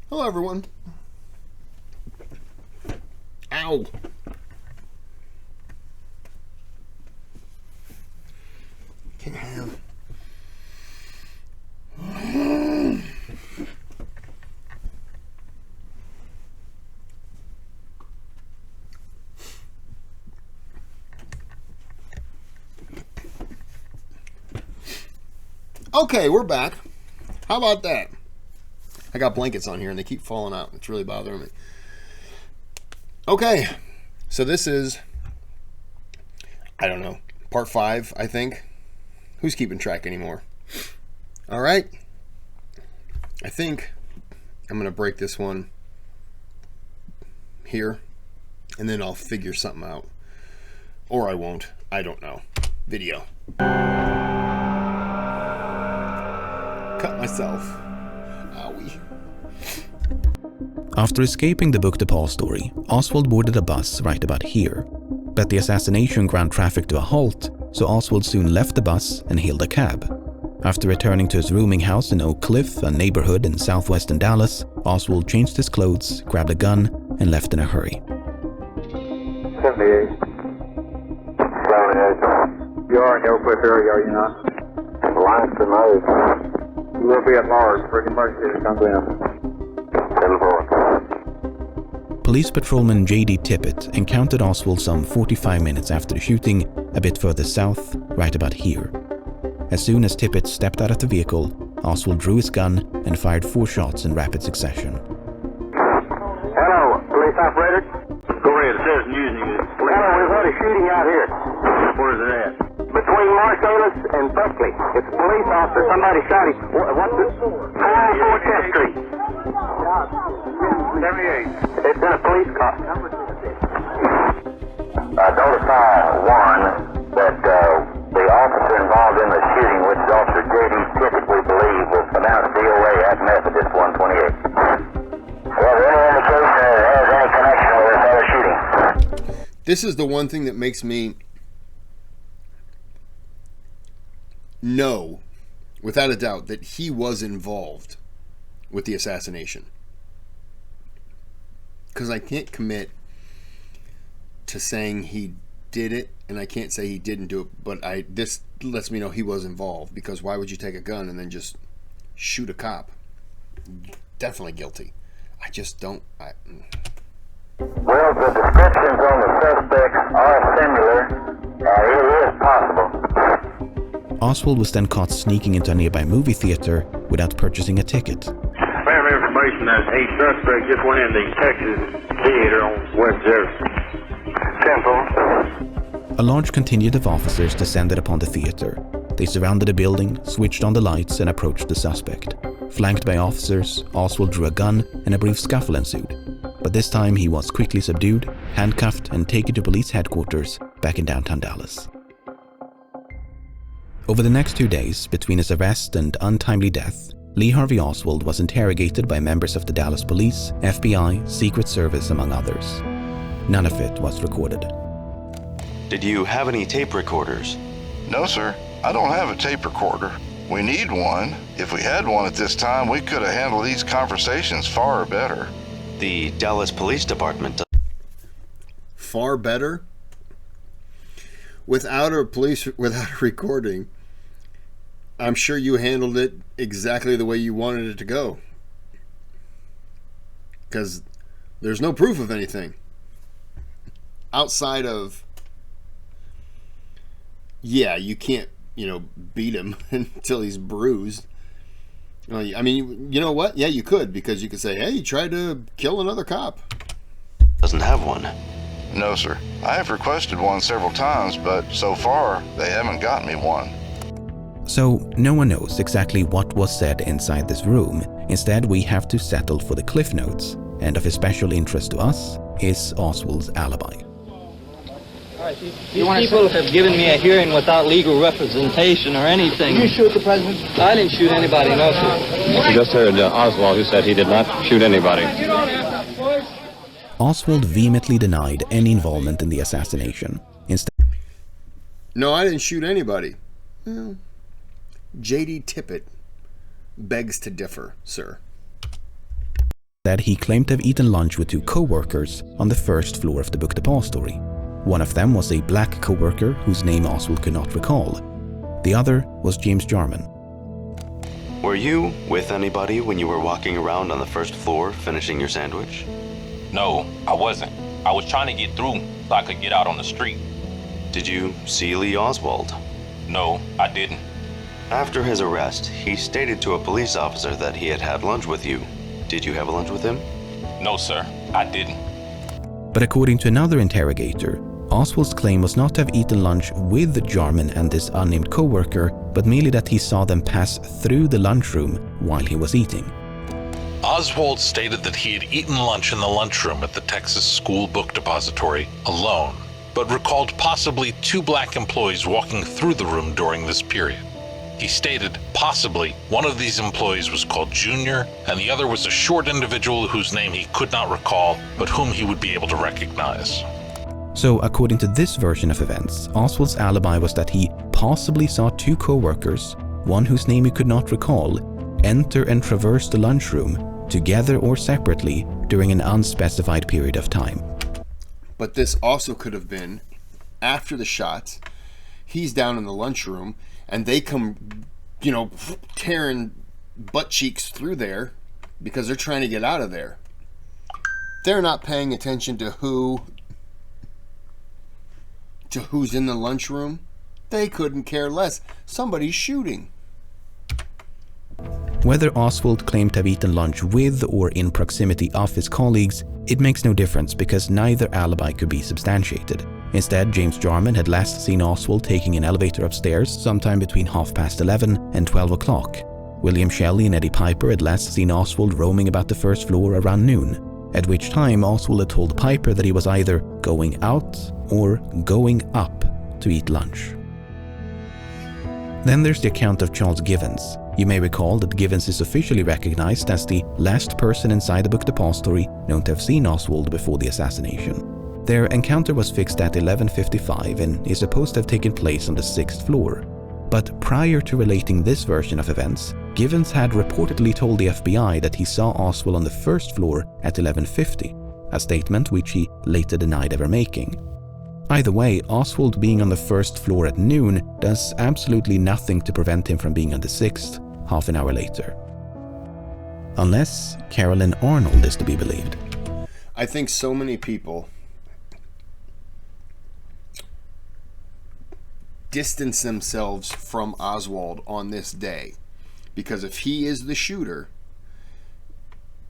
Hello, everyone. Ow. Can I have... Okay, we're back. How about that? I got blankets on here and they keep falling out. It's really bothering me. Okay, so this is, I don't know, part 5, I think. Who's keeping track anymore? All right. I think I'm going to break this one here, and then I'll figure something out. Or I won't. I don't know. Video. Cut myself. Owie. After escaping the book Depository, Oswald boarded a bus right about here. But the assassination ground traffic to a halt, so Oswald soon left the bus and hailed a cab. After returning to his rooming house in Oak Cliff, a neighborhood in southwestern Dallas, Oswald changed his clothes, grabbed a gun, and left in a hurry. 78. You are in the Oak Cliff area, are you not? The line's too low. You will be at large for the emergency to come in. Police patrolman J.D. Tippett encountered Oswald some 45 minutes after the shooting, a bit further south, right about here. As soon as Tippett stepped out of the vehicle, Oswald drew his gun and fired 4 shots in rapid succession. Hello, police operator? Go ahead, it says news. Hello, we've had a shooting out here. Where is it at? Between Marsalis and Buckley. It's a police officer. Somebody shot him. What's this? 404 10th Street. 78. It's in a police car. Notify one that the officer involved in the shooting, which is Officer J.D. Tippett, we believe, was pronounced DOA at Methodist 128. Well, any indication that it has any connection with this other shooting? This is the one thing that makes me know, without a doubt, that he was involved with the assassination. Because I can't commit to saying he did it, and I can't say he didn't do it, but this lets me know he was involved, because why would you take a gun and then just shoot a cop? Definitely guilty. I just don't... Well, the descriptions on the suspects are similar. It is possible. Oswald was then caught sneaking into a nearby movie theater without purchasing a ticket. Spam information that a suspect just went in the Texas theater on West Jefferson. Simple. A large contingent of officers descended upon the theater. They surrounded the building, switched on the lights, and approached the suspect. Flanked by officers, Oswald drew a gun, and a brief scuffle ensued. But this time he was quickly subdued, handcuffed, and taken to police headquarters back in downtown Dallas. Over the next 2 days, between his arrest and untimely death, Lee Harvey Oswald was interrogated by members of the Dallas Police, FBI, Secret Service, among others. None of it was recorded. Did you have any tape recorders? No, sir. I don't have a tape recorder. We need one. If we had one at this time, we could have handled these conversations far better. The Dallas Police Department. Far better? Without a recording, I'm sure you handled it exactly the way you wanted it to go. Because there's no proof of anything. Outside of, yeah, you can't, beat him until he's bruised. I mean, you know what? Yeah, you could, because you could say, hey, he tried to kill another cop. Doesn't have one. No, sir. I have requested one several times, but so far, they haven't got me one. So, no one knows exactly what was said inside this room. Instead, we have to settle for the cliff notes. And of especial interest to us is Oswald's alibi. These people have given me a hearing without legal representation or anything. You shoot the president? I didn't shoot anybody, no, sir. You just heard Oswald, who said he did not shoot anybody. Oswald vehemently denied any involvement in the assassination. Instead, no, I didn't shoot anybody. Well, J.D. Tippett begs to differ, sir. Instead, he claimed to have eaten lunch with 2 co-workers on the first floor of the book depository. One of them was a black co-worker whose name Oswald could not recall. The other was James Jarman. Were you with anybody when you were walking around on the first floor finishing your sandwich? No, I wasn't. I was trying to get through so I could get out on the street. Did you see Lee Oswald? No, I didn't. After his arrest, he stated to a police officer that he had had lunch with you. Did you have a lunch with him? No, sir, I didn't. But according to another interrogator, Oswald's claim was not to have eaten lunch with Jarman and this unnamed co-worker, but merely that he saw them pass through the lunchroom while he was eating. Oswald stated that he had eaten lunch in the lunchroom at the Texas School Book Depository alone, but recalled possibly 2 black employees walking through the room during this period. He stated possibly one of these employees was called Junior and the other was a short individual whose name he could not recall, but whom he would be able to recognize. So according to this version of events, Oswald's alibi was that he possibly saw 2 co-workers, one whose name he could not recall, enter and traverse the lunchroom, together or separately, during an unspecified period of time. But this also could have been after the shots. He's down in the lunchroom and they come, tearing butt cheeks through there because they're trying to get out of there. They're not paying attention to who's in the lunchroom. They couldn't care less. Somebody's shooting. Whether Oswald claimed to have eaten lunch with or in proximity of his colleagues, it makes no difference because neither alibi could be substantiated. Instead, James Jarman had last seen Oswald taking an elevator upstairs sometime between 11:30 and 12 o'clock. William Shelley and Eddie Piper had last seen Oswald roaming about the first floor around noon, at which time Oswald had told Piper that he was either going out or going up to eat lunch. Then there's the account of Charles Givens. You may recall that Givens is officially recognized as the last person inside the book depository known to have seen Oswald before the assassination. Their encounter was fixed at 11:55 and is supposed to have taken place on the 6th floor. But prior to relating this version of events, Givens had reportedly told the FBI that he saw Oswald on the 1st floor at 11:50, a statement which he later denied ever making. Either way, Oswald being on the 1st floor at noon does absolutely nothing to prevent him from being on the 6th, half an hour later. Unless Carolyn Arnold is to be believed. I think so many people distance themselves from Oswald on this day because if he is the shooter,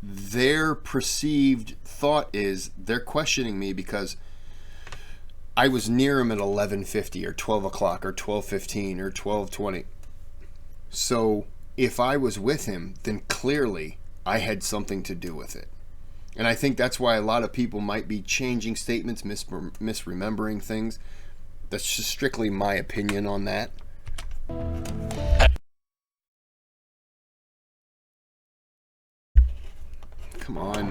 their perceived thought is they're questioning me because I was near him at 11:50 or 12 o'clock or 12:15 or 12:20. So if I was with him, then clearly I had something to do with it. And I think that's why a lot of people might be changing statements, misremembering things. That's just strictly my opinion on that. Come on.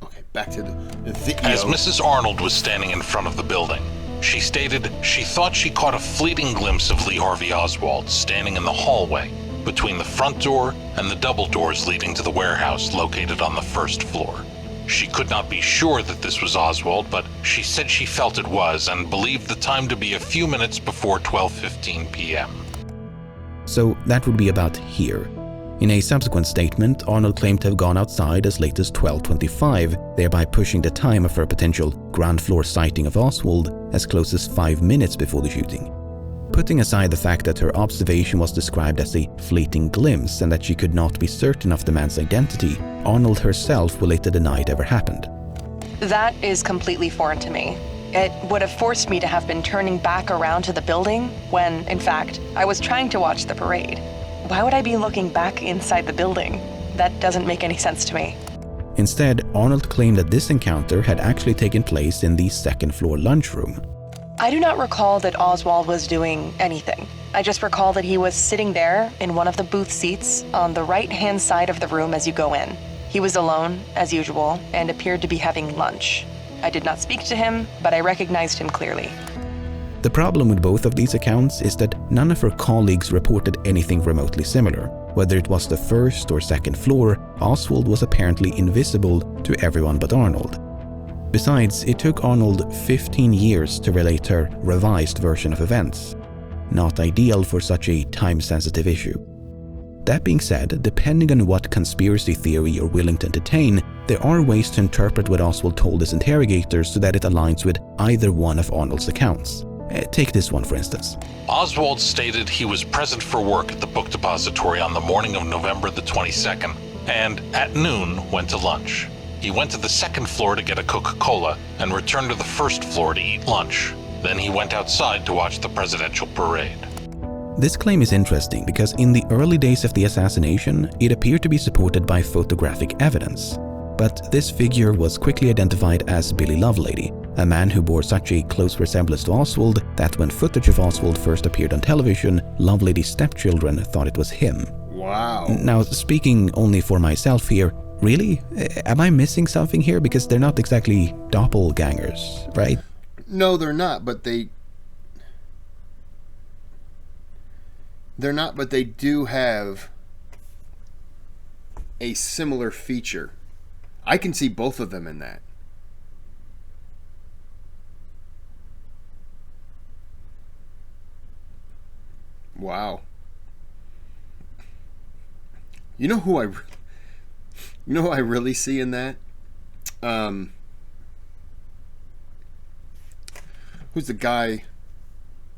Okay, back to the video. As Mrs. Arnold was standing in front of the building, she stated she thought she caught a fleeting glimpse of Lee Harvey Oswald standing in the hallway between the front door and the double doors leading to the warehouse located on the 1st floor. She could not be sure that this was Oswald, but she said she felt it was and believed the time to be a few minutes before 12:15 p.m. So that would be about here. In a subsequent statement, Arnold claimed to have gone outside as late as 12:25, thereby pushing the time of her potential ground floor sighting of Oswald as close as 5 minutes before the shooting. Putting aside the fact that her observation was described as a fleeting glimpse and that she could not be certain of the man's identity, Arnold herself will later deny it ever happened. That is completely foreign to me. It would have forced me to have been turning back around to the building when, in fact, I was trying to watch the parade. Why would I be looking back inside the building? That doesn't make any sense to me. Instead, Arnold claimed that this encounter had actually taken place in the 2nd floor lunchroom. I do not recall that Oswald was doing anything. I just recall that he was sitting there in one of the booth seats on the right-hand side of the room as you go in. He was alone, as usual, and appeared to be having lunch. I did not speak to him, but I recognized him clearly. The problem with both of these accounts is that none of her colleagues reported anything remotely similar. Whether it was the first or second floor, Oswald was apparently invisible to everyone but Arnold. Besides, it took Arnold 15 years to relate her revised version of events. Not ideal for such a time-sensitive issue. That being said, depending on what conspiracy theory you're willing to entertain, there are ways to interpret what Oswald told his interrogators so that it aligns with either one of Arnold's accounts. Take this one, for instance. Oswald stated he was present for work at the book depository on the morning of November the 22nd, and at noon went to lunch. He went to the second floor to get a Coca-Cola and returned to the first floor to eat lunch. Then he went outside to watch the presidential parade. This claim is interesting because in the early days of the assassination, it appeared to be supported by photographic evidence. But this figure was quickly identified as Billy Lovelady, a man who bore such a close resemblance to Oswald that when footage of Oswald first appeared on television, Lovelady's stepchildren thought it was him. Wow. Now, speaking only for myself here, really? Am I missing something here? Because they're not exactly doppelgangers, right? No, they're not, but they do have a similar feature. I can see both of them in that. Wow. You know who I really see in that? Who's the guy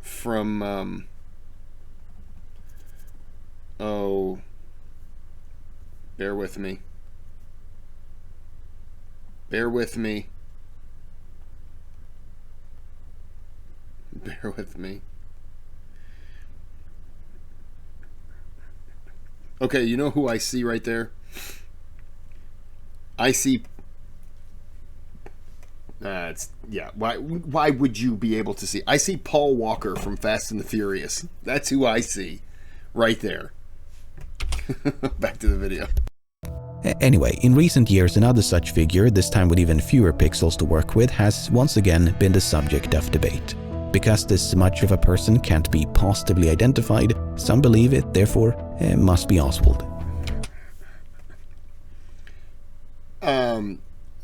from bear with me. Bear with me. Bear with me. Okay, you know who I see right there? I see... Why would you be able to see? I see Paul Walker from Fast and the Furious. That's who I see right there. Back to the video. Anyway, in recent years, another such figure, this time with even fewer pixels to work with, has once again been the subject of debate. Because this much of a person can't be positively identified, some believe it, therefore, it must be Oswald.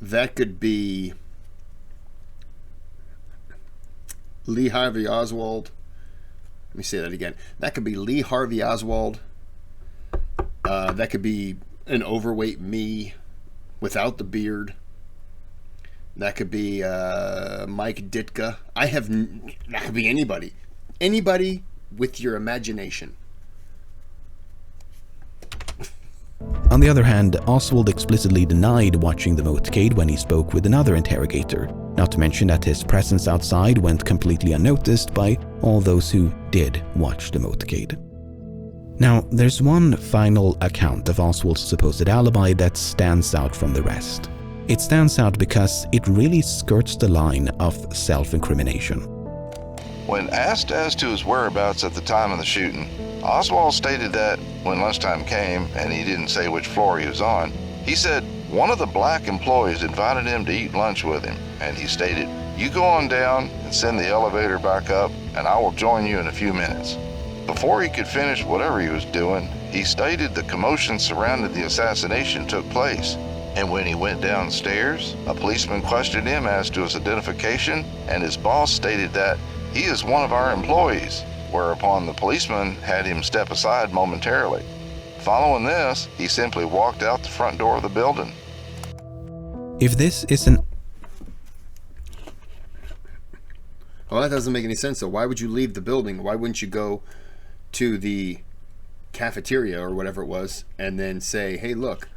That could be Lee Harvey Oswald. Let me say that again. That could be Lee Harvey Oswald. That could be an overweight me without the beard. That could be Mike Ditka. That could be anybody. Anybody with your imagination. On the other hand, Oswald explicitly denied watching the motorcade when he spoke with another interrogator, not to mention that his presence outside went completely unnoticed by all those who did watch the motorcade. Now, there's one final account of Oswald's supposed alibi that stands out from the rest. It stands out because it really skirts the line of self-incrimination. When asked as to his whereabouts at the time of the shooting, Oswald stated that when lunchtime came and he didn't say which floor he was on, he said one of the black employees invited him to eat lunch with him, and he stated, "You go on down and send the elevator back up and I will join you in a few minutes." Before he could finish whatever he was doing, he stated the commotion surrounding the assassination took place. And when he went downstairs, a policeman questioned him as to his identification, and his boss stated that he is one of our employees, whereupon the policeman had him step aside momentarily. Following this, he simply walked out the front door of the building. If this is an... Well, that doesn't make any sense. So why would you leave the building? Why wouldn't you go to the cafeteria or whatever it was and then say, hey, look,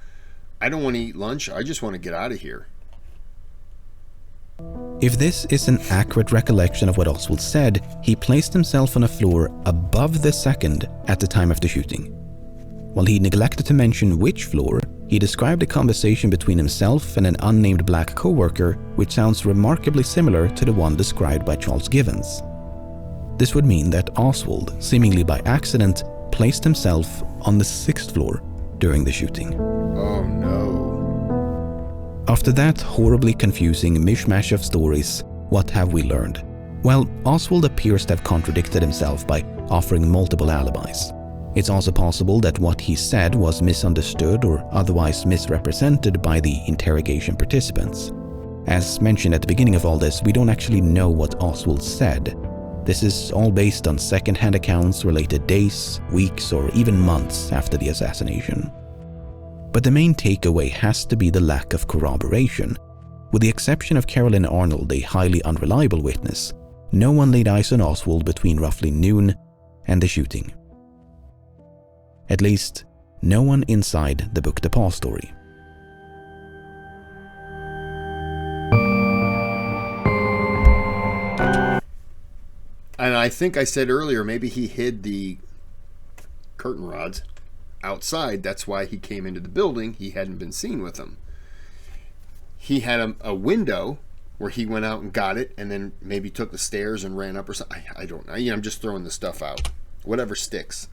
I don't want to eat lunch. I just want to get out of here. If this is an accurate recollection of what Oswald said, he placed himself on a floor above the second at the time of the shooting. While he neglected to mention which floor, he described a conversation between himself and an unnamed black co-worker, which sounds remarkably similar to the one described by Charles Givens. This would mean that Oswald, seemingly by accident, placed himself on the 6th floor during the shooting. Oh no. After that horribly confusing mishmash of stories, what have we learned? Well, Oswald appears to have contradicted himself by offering multiple alibis. It's also possible that what he said was misunderstood or otherwise misrepresented by the interrogation participants. As mentioned at the beginning of all this, we don't actually know what Oswald said. This is all based on second-hand accounts related days, weeks, or even months after the assassination. But the main takeaway has to be the lack of corroboration. With the exception of Carolyn Arnold, a highly unreliable witness, no one laid eyes on Oswald between roughly noon and the shooting. At least, no one inside the book Depository. And I think I said earlier, maybe he hid the curtain rods outside. That's why he came into the building. He hadn't been seen with them. He had a window where he went out and got it, and then maybe took the stairs and ran up or something. I don't know. I'm just throwing the stuff out. Whatever sticks.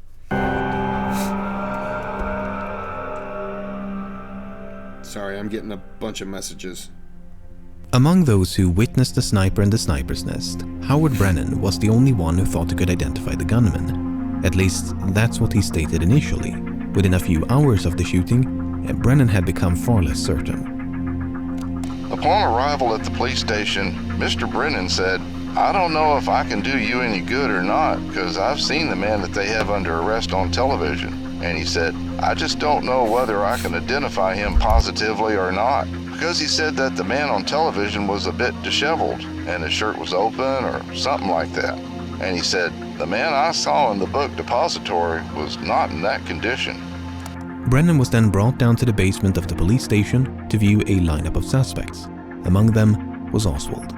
Sorry, I'm getting a bunch of messages. Among those who witnessed the sniper in the sniper's nest, Howard Brennan was the only one who thought he could identify the gunman. At least, that's what he stated initially. Within a few hours of the shooting, Brennan had become far less certain. Upon arrival at the police station, Mr. Brennan said, "I don't know if I can do you any good or not, because I've seen the man that they have under arrest on television." And he said, "I just don't know whether I can identify him positively or not." Because he said that the man on television was a bit disheveled and his shirt was open or something like that. And he said, "The man I saw in the book Depository was not in that condition." Brennan was then brought down to the basement of the police station to view a lineup of suspects. Among them was Oswald.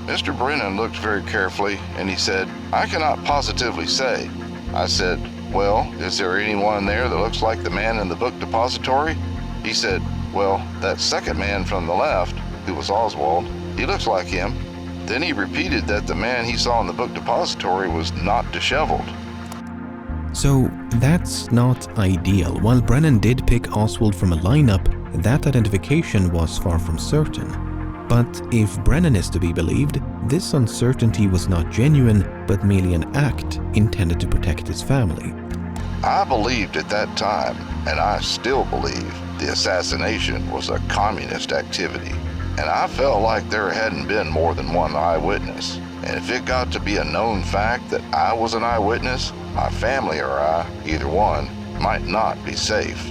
Mr. Brennan looked very carefully and he said, "I cannot positively say." I said, "Well, is there anyone there that looks like the man in the book Depository?" He said, "Well, that second man from the left, who was Oswald, he looks like him." Then he repeated that the man he saw in the book Depository was not disheveled. So that's not ideal. While Brennan did pick Oswald from a lineup, that identification was far from certain. But if Brennan is to be believed, this uncertainty was not genuine, but merely an act intended to protect his family. I believed at that time, and I still believe, the assassination was a communist activity. And I felt like there hadn't been more than one eyewitness. And if it got to be a known fact that I was an eyewitness, my family or I, either one, might not be safe.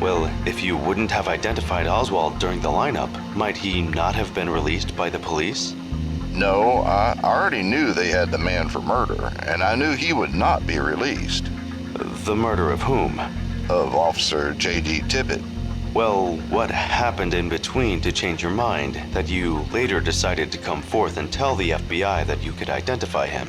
Well, if you wouldn't have identified Oswald during the lineup, might he not have been released by the police? No, I already knew they had the man for murder, and I knew he would not be released. The murder of whom? Of Officer J.D. Tippett. Well, what happened in between to change your mind that you later decided to come forth and tell the FBI that you could identify him?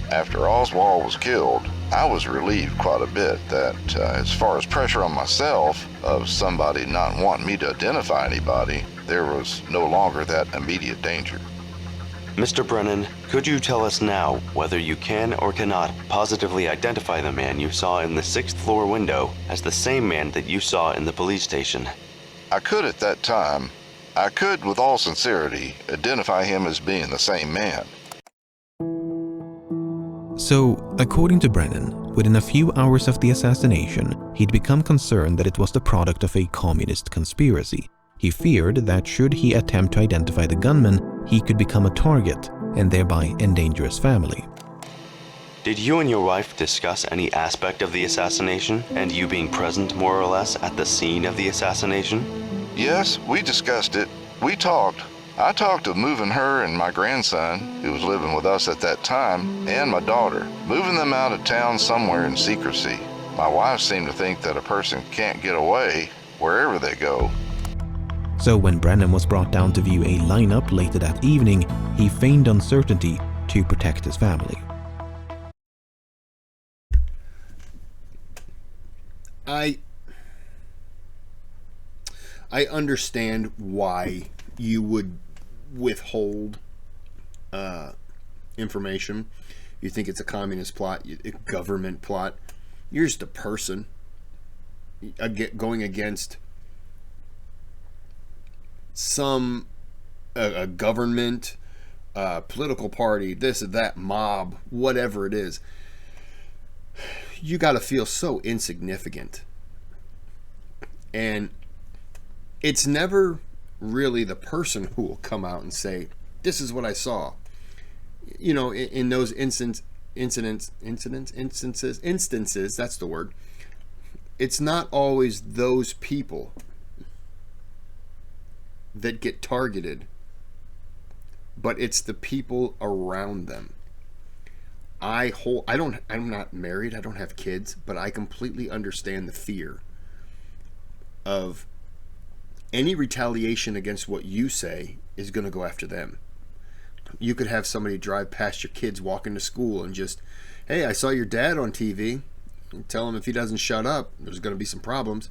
After Oswald was killed, I was relieved quite a bit that as far as pressure on myself of somebody not wanting me to identify anybody, there was no longer that immediate danger. Mr. Brennan, could you tell us now whether you can or cannot positively identify the man you saw in the 6th floor window as the same man that you saw in the police station? I could at that time. I could, with all sincerity, identify him as being the same man. So, according to Brennan, within a few hours of the assassination, he'd become concerned that it was the product of a communist conspiracy. He feared that should he attempt to identify the gunman, he could become a target and thereby endanger his family. Did you and your wife discuss any aspect of the assassination and you being present more or less at the scene of the assassination? Yes, we discussed it. We talked. I talked of moving her and my grandson, who was living with us at that time, and my daughter, moving them out of town somewhere in secrecy. My wife seemed to think that a person can't get away wherever they go. So when Brennan was brought down to view a lineup later that evening, he feigned uncertainty to protect his family. I understand why you would withhold information. You think it's a communist plot, a government plot. You're just a person going against a government political party, this or that, mob, whatever it is, you got to feel so insignificant. And it's never really the person who will come out and say, this is what I saw. You know, in those instances, that's the word. It's not always those people that get targeted, but it's the people around them. I'm not married, I don't have kids, but I completely understand the fear of any retaliation against what you say is going to go after them. You could have somebody drive past your kids walking to school and just, hey, I saw your dad on TV. Tell him if he doesn't shut up, there's going to be some problems.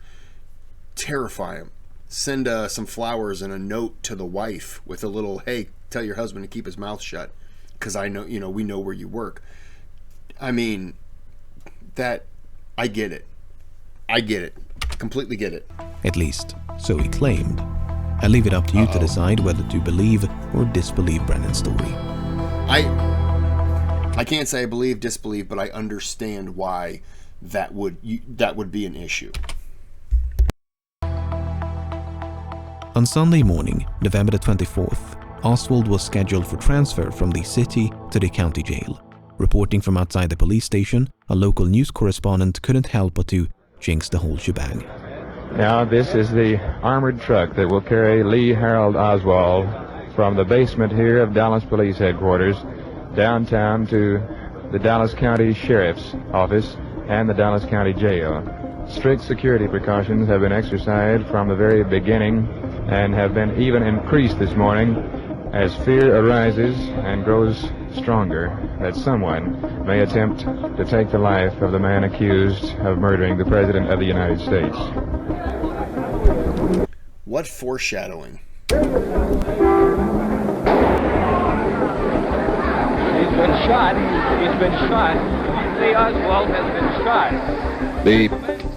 Terrify him. Send some flowers and a note to the wife with a little, hey, tell your husband to keep his mouth shut because I know, we know where you work. I mean, that, I get it. Completely get it. At least, so he claimed. I leave it up to you to decide whether to believe or disbelieve Brennan's story. I can't say I believe, disbelieve, but I understand why that would be an issue. On Sunday morning, November the 24th, Oswald was scheduled for transfer from the city to the county jail. Reporting from outside the police station, a local news correspondent couldn't help but to jinx the whole shebang. Now, this is the armored truck that will carry Lee Harold Oswald from the basement here of Dallas Police Headquarters downtown to the Dallas County Sheriff's Office and the Dallas County Jail. Strict security precautions have been exercised from the very beginning and have been even increased this morning as fear arises and grows stronger that someone may attempt to take the life of the man accused of murdering the President of the United States. What foreshadowing. He's been shot. Lee Oswald has been shot. The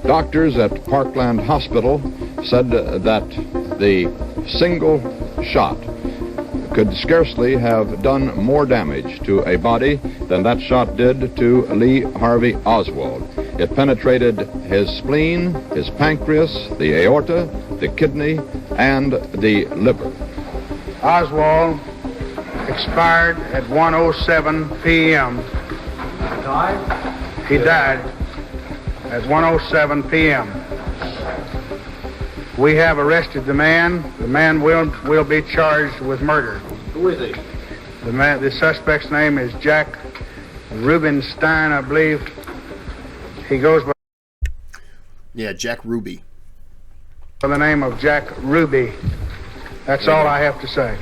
doctors at Parkland Hospital said that the single shot could scarcely have done more damage to a body than that shot did to Lee Harvey Oswald. It penetrated his spleen, his pancreas, the aorta, the kidney, and the liver. Oswald expired at 1:07 p.m. He died at 1:07 p.m. We have arrested the man. The man will be charged with murder. Who is he? The suspect's name is Jack Rubenstein, I believe. He goes by... Yeah, Jack Ruby. By the name of Jack Ruby. That's all I have to say.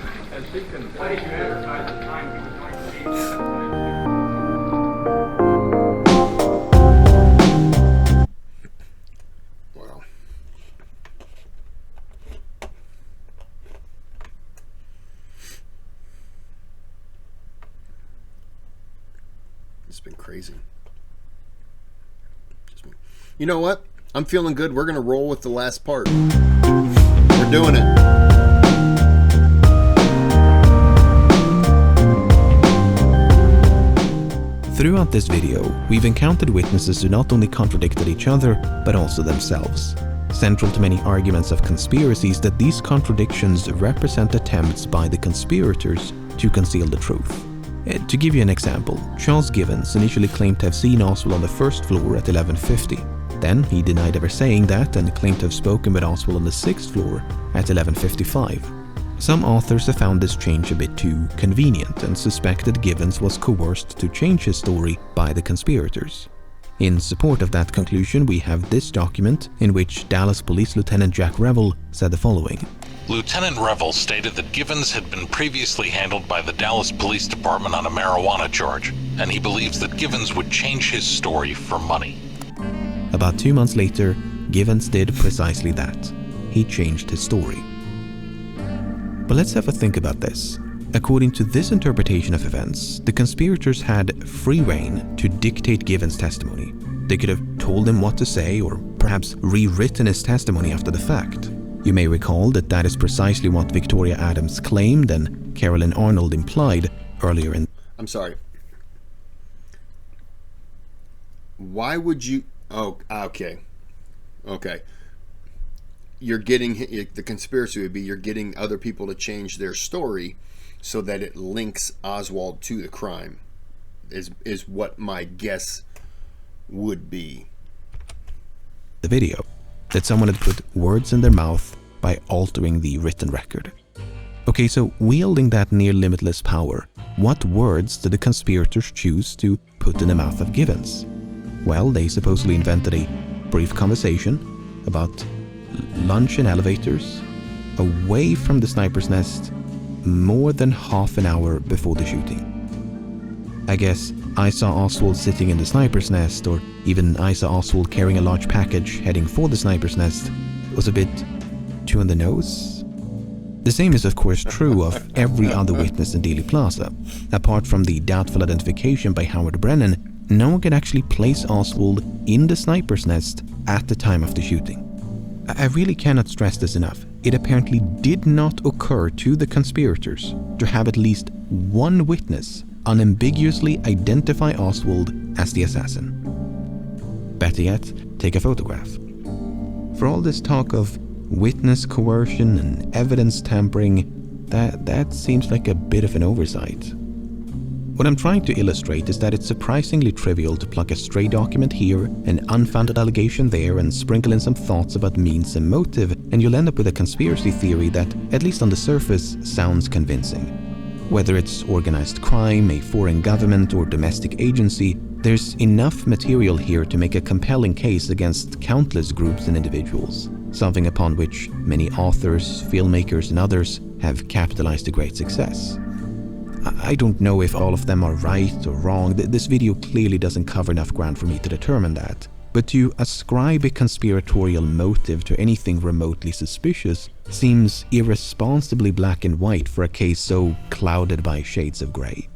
It's been crazy. You know what? I'm feeling good. We're going to roll with the last part. We're doing it. Throughout this video, we've encountered witnesses who not only contradicted each other, but also themselves. Central to many arguments of conspiracies that these contradictions represent attempts by the conspirators to conceal the truth. To give you an example, Charles Givens initially claimed to have seen Oswald on the first floor at 11:50. Then he denied ever saying that and claimed to have spoken with Oswald on the 6th floor at 11:55. Some authors have found this change a bit too convenient and suspected Givens was coerced to change his story by the conspirators. In support of that conclusion, we have this document in which Dallas Police Lieutenant Jack Revel said the following. Lieutenant Revel stated that Givens had been previously handled by the Dallas Police Department on a marijuana charge, and he believes that Givens would change his story for money. About 2 months later, Givens did precisely that. He changed his story. But let's have a think about this. According to this interpretation of events, the conspirators had free rein to dictate Givens' testimony. They could have told him what to say or perhaps rewritten his testimony after the fact. You may recall that is precisely what Victoria Adams claimed and Carolyn Arnold implied earlier in... I'm sorry. Why would you... Oh, okay. Okay. You're getting... The conspiracy would be you're getting other people to change their story so that it links Oswald to the crime, is what my guess would be. The video, that someone had put words in their mouth by altering the written record. Okay, so wielding that near limitless power, what words did the conspirators choose to put in the mouth of Givens? Well, they supposedly invented a brief conversation about lunch in elevators away from the sniper's nest more than half an hour before the shooting. I guess I saw Oswald sitting in the sniper's nest, or even I saw Oswald carrying a large package heading for the sniper's nest, was a bit too on the nose. The same is of course true of every other witness in Dealey Plaza. Apart from the doubtful identification by Howard Brennan, no one could actually place Oswald in the sniper's nest at the time of the shooting. I really cannot stress this enough. It apparently did not occur to the conspirators to have at least one witness unambiguously identify Oswald as the assassin. Better yet, take a photograph. For all this talk of witness coercion and evidence tampering, that seems like a bit of an oversight. What I'm trying to illustrate is that it's surprisingly trivial to pluck a stray document here, an unfounded allegation there, and sprinkle in some thoughts about means and motive, and you'll end up with a conspiracy theory that, at least on the surface, sounds convincing. Whether it's organized crime, a foreign government, or domestic agency, there's enough material here to make a compelling case against countless groups and individuals, something upon which many authors, filmmakers, and others have capitalized to great success. I don't know if all of them are right or wrong. This video clearly doesn't cover enough ground for me to determine that. But to ascribe a conspiratorial motive to anything remotely suspicious seems irresponsibly black and white for a case so clouded by shades of grey.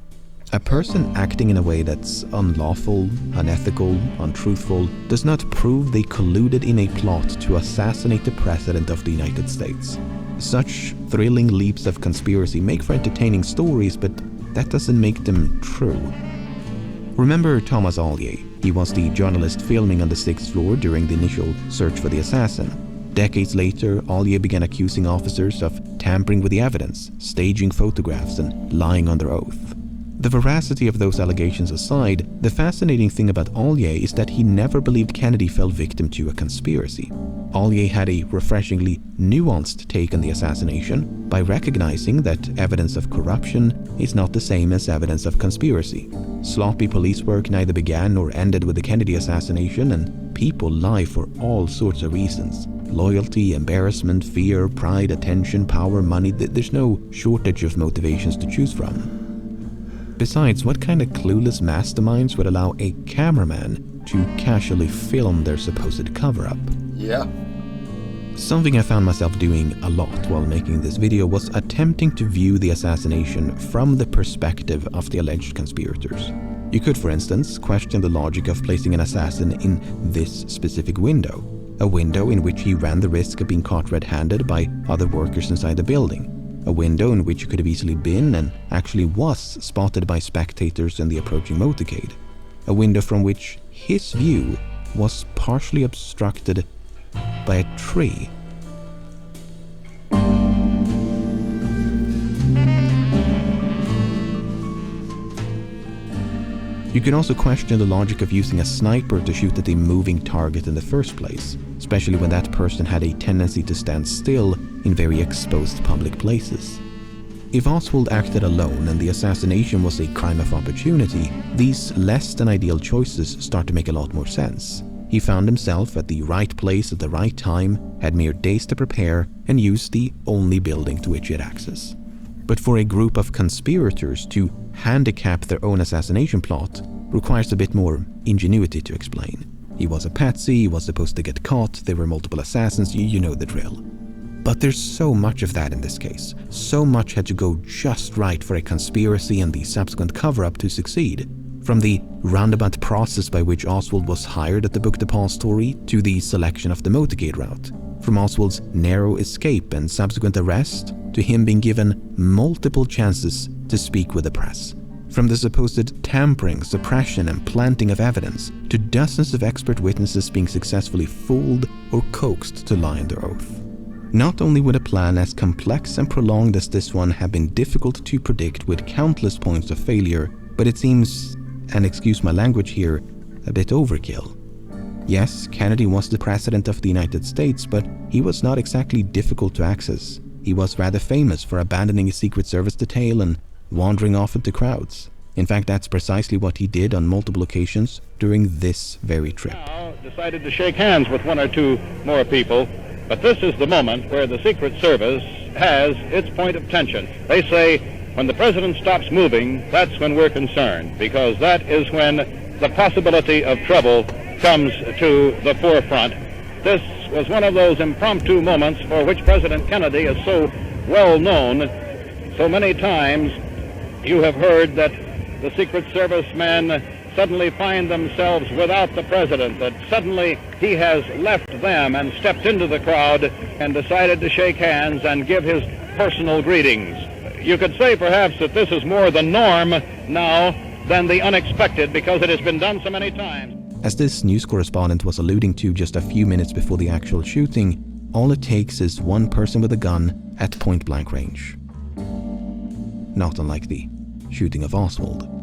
A person acting in a way that's unlawful, unethical, untruthful does not prove they colluded in a plot to assassinate the President of the United States. Such thrilling leaps of conspiracy make for entertaining stories, but that doesn't make them true. Remember Thomas Ollier? He was the journalist filming on the 6th floor during the initial search for the assassin. Decades later, Ollier began accusing officers of tampering with the evidence, staging photographs, and lying on their oath. The veracity of those allegations aside, the fascinating thing about Ollier is that he never believed Kennedy fell victim to a conspiracy. Ollier had a refreshingly nuanced take on the assassination by recognizing that evidence of corruption is not the same as evidence of conspiracy. Sloppy police work neither began nor ended with the Kennedy assassination, and people lie for all sorts of reasons. Loyalty, embarrassment, fear, pride, attention, power, money. There's no shortage of motivations to choose from. Besides, what kind of clueless masterminds would allow a cameraman to casually film their supposed cover-up? Yeah. Something I found myself doing a lot while making this video was attempting to view the assassination from the perspective of the alleged conspirators. You could, for instance, question the logic of placing an assassin in this specific window, a window in which he ran the risk of being caught red-handed by other workers inside the building. A window in which he could have easily been and actually was spotted by spectators in the approaching motorcade. A window from which his view was partially obstructed by a tree. You can also question the logic of using a sniper to shoot at a moving target in the first place, especially when that person had a tendency to stand still in very exposed public places. If Oswald acted alone and the assassination was a crime of opportunity, these less than ideal choices start to make a lot more sense. He found himself at the right place at the right time, had mere days to prepare, and used the only building to which he had access. But for a group of conspirators to handicap their own assassination plot requires a bit more ingenuity to explain. He was a patsy, he was supposed to get caught, there were multiple assassins, you know the drill. But there's so much of that in this case. So much had to go just right for a conspiracy and the subsequent cover-up to succeed. From the roundabout process by which Oswald was hired at the book Depository to the selection of the motorcade route. From Oswald's narrow escape and subsequent arrest to him being given multiple chances to speak with the press. From the supposed tampering, suppression and planting of evidence to dozens of expert witnesses being successfully fooled or coaxed to lie under oath. Not only would a plan as complex and prolonged as this one have been difficult to predict with countless points of failure, but it seems, and excuse my language here, a bit overkill. Yes, Kennedy was the President of the United States, but he was not exactly difficult to access. He was rather famous for abandoning his Secret Service detail and wandering off into crowds. In fact, that's precisely what he did on multiple occasions during this very trip. Now decided to shake hands with one or two more people, but this is the moment where the Secret Service has its point of tension. They say, when the President stops moving, that's when we're concerned, because that is when the possibility of trouble comes to the forefront. This was one of those impromptu moments for which President Kennedy is so well known. So many times you have heard that the Secret Service men suddenly find themselves without the President, that suddenly he has left them and stepped into the crowd and decided to shake hands and give his personal greetings. You could say perhaps that this is more the norm now than the unexpected, because it has been done so many times. As this news correspondent was alluding to just a few minutes before the actual shooting, all it takes is one person with a gun at point-blank range. Not unlike the shooting of Oswald.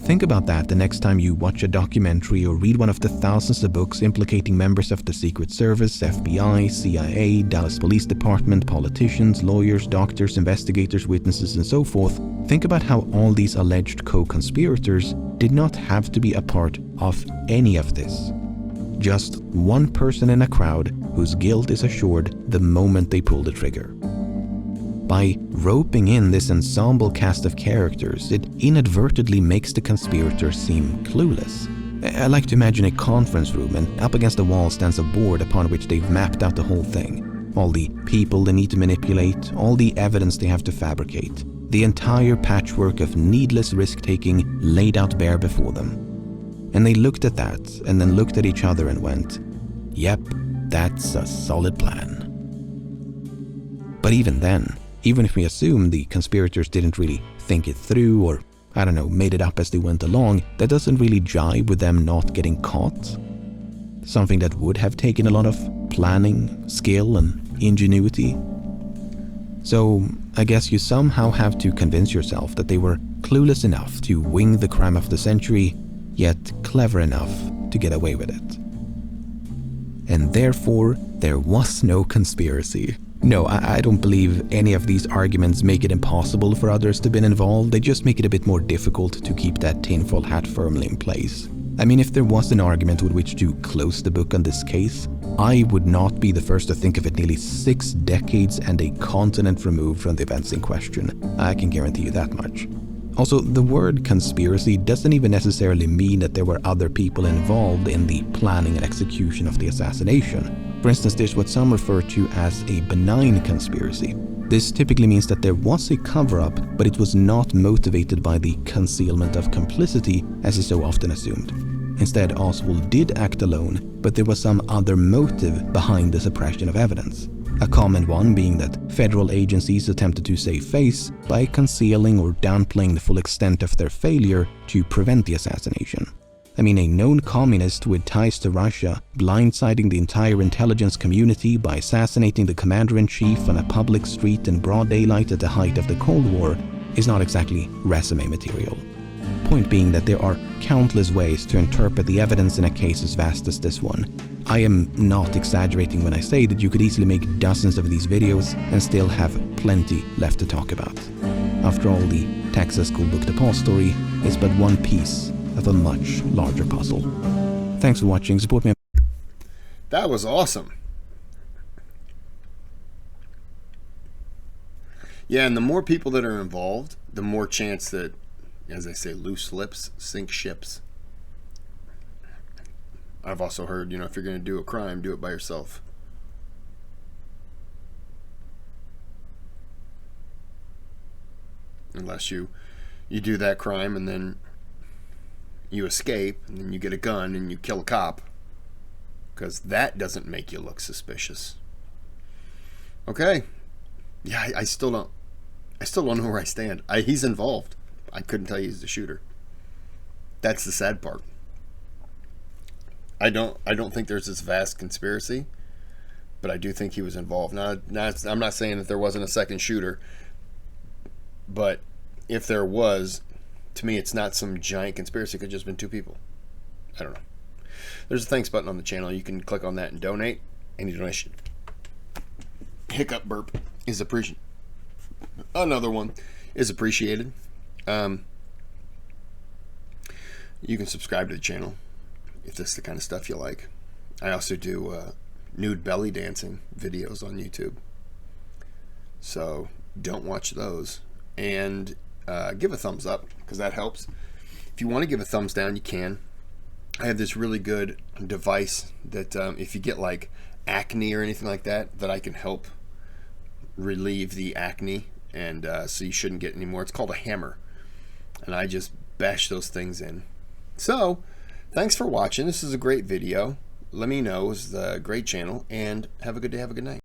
Think about that the next time you watch a documentary or read one of the thousands of books implicating members of the Secret Service, FBI, CIA, Dallas Police Department, politicians, lawyers, doctors, investigators, witnesses, and so forth. Think about how all these alleged co-conspirators did not have to be a part of any of this. Just one person in a crowd whose guilt is assured the moment they pull the trigger. By roping in this ensemble cast of characters, it inadvertently makes the conspirators seem clueless. I like to imagine a conference room, and up against the wall stands a board upon which they've mapped out the whole thing. All the people they need to manipulate, all the evidence they have to fabricate, the entire patchwork of needless risk-taking laid out bare before them. And they looked at that, and then looked at each other and went, "Yep, that's a solid plan." But even then, even if we assume the conspirators didn't really think it through or, I don't know, made it up as they went along, that doesn't really jive with them not getting caught. Something that would have taken a lot of planning, skill, and ingenuity. So, I guess you somehow have to convince yourself that they were clueless enough to wing the crime of the century, yet clever enough to get away with it. And therefore, there was no conspiracy. No, I don't believe any of these arguments make it impossible for others to be involved. They just make it a bit more difficult to keep that tinfoil hat firmly in place. I mean, if there was an argument with which to close the book on this case, I would not be the first to think of it nearly 6 decades and a continent removed from the events in question. I can guarantee you that much. Also, the word conspiracy doesn't even necessarily mean that there were other people involved in the planning and execution of the assassination. For instance, there's what some refer to as a benign conspiracy. This typically means that there was a cover-up, but it was not motivated by the concealment of complicity, as is so often assumed. Instead, Oswald did act alone, but there was some other motive behind the suppression of evidence. A common one being that federal agencies attempted to save face by concealing or downplaying the full extent of their failure to prevent the assassination. I mean, a known communist with ties to Russia blindsiding the entire intelligence community by assassinating the commander-in-chief on a public street in broad daylight at the height of the Cold War is not exactly resume material. Point being that there are countless ways to interpret the evidence in a case as vast as this one. I am not exaggerating when I say that you could easily make dozens of these videos and still have plenty left to talk about. After all, the Texas school book Depository is but one piece of a much larger puzzle. Thanks for watching. Support me. That was awesome. Yeah, and the more people that are involved, the more chance that, as I say, loose lips sink ships. I've also heard, if you're going to do a crime, do it by yourself. Unless you do that crime and then you escape and then you get a gun and you kill a cop. because that doesn't make you look suspicious. Okay. Yeah, I still don't know where I stand. He's involved. I couldn't tell you he's the shooter. That's the sad part. I don't think there's this vast conspiracy, but I do think he was involved. Now, I'm not saying that there wasn't a second shooter, but if there was, to me, it's not some giant conspiracy. It could have just been two people. I don't know. There's a thanks button on the channel. You can click on that and donate. Any donation. Hiccup burp is appreciated. Another one is appreciated. You can subscribe to the channel if this is the kind of stuff you like. I also do nude belly dancing videos on YouTube, so don't watch those. And give a thumbs up, because that helps. If you want to give a thumbs down, you can. I have this really good device that if you get like acne or anything like that, that I can help relieve the acne, and so you shouldn't get any more. It's called a hammer, and I just bash those things in. So thanks for watching. This is a great video. LEMMiNO is the great channel, and have a good day, have a good night.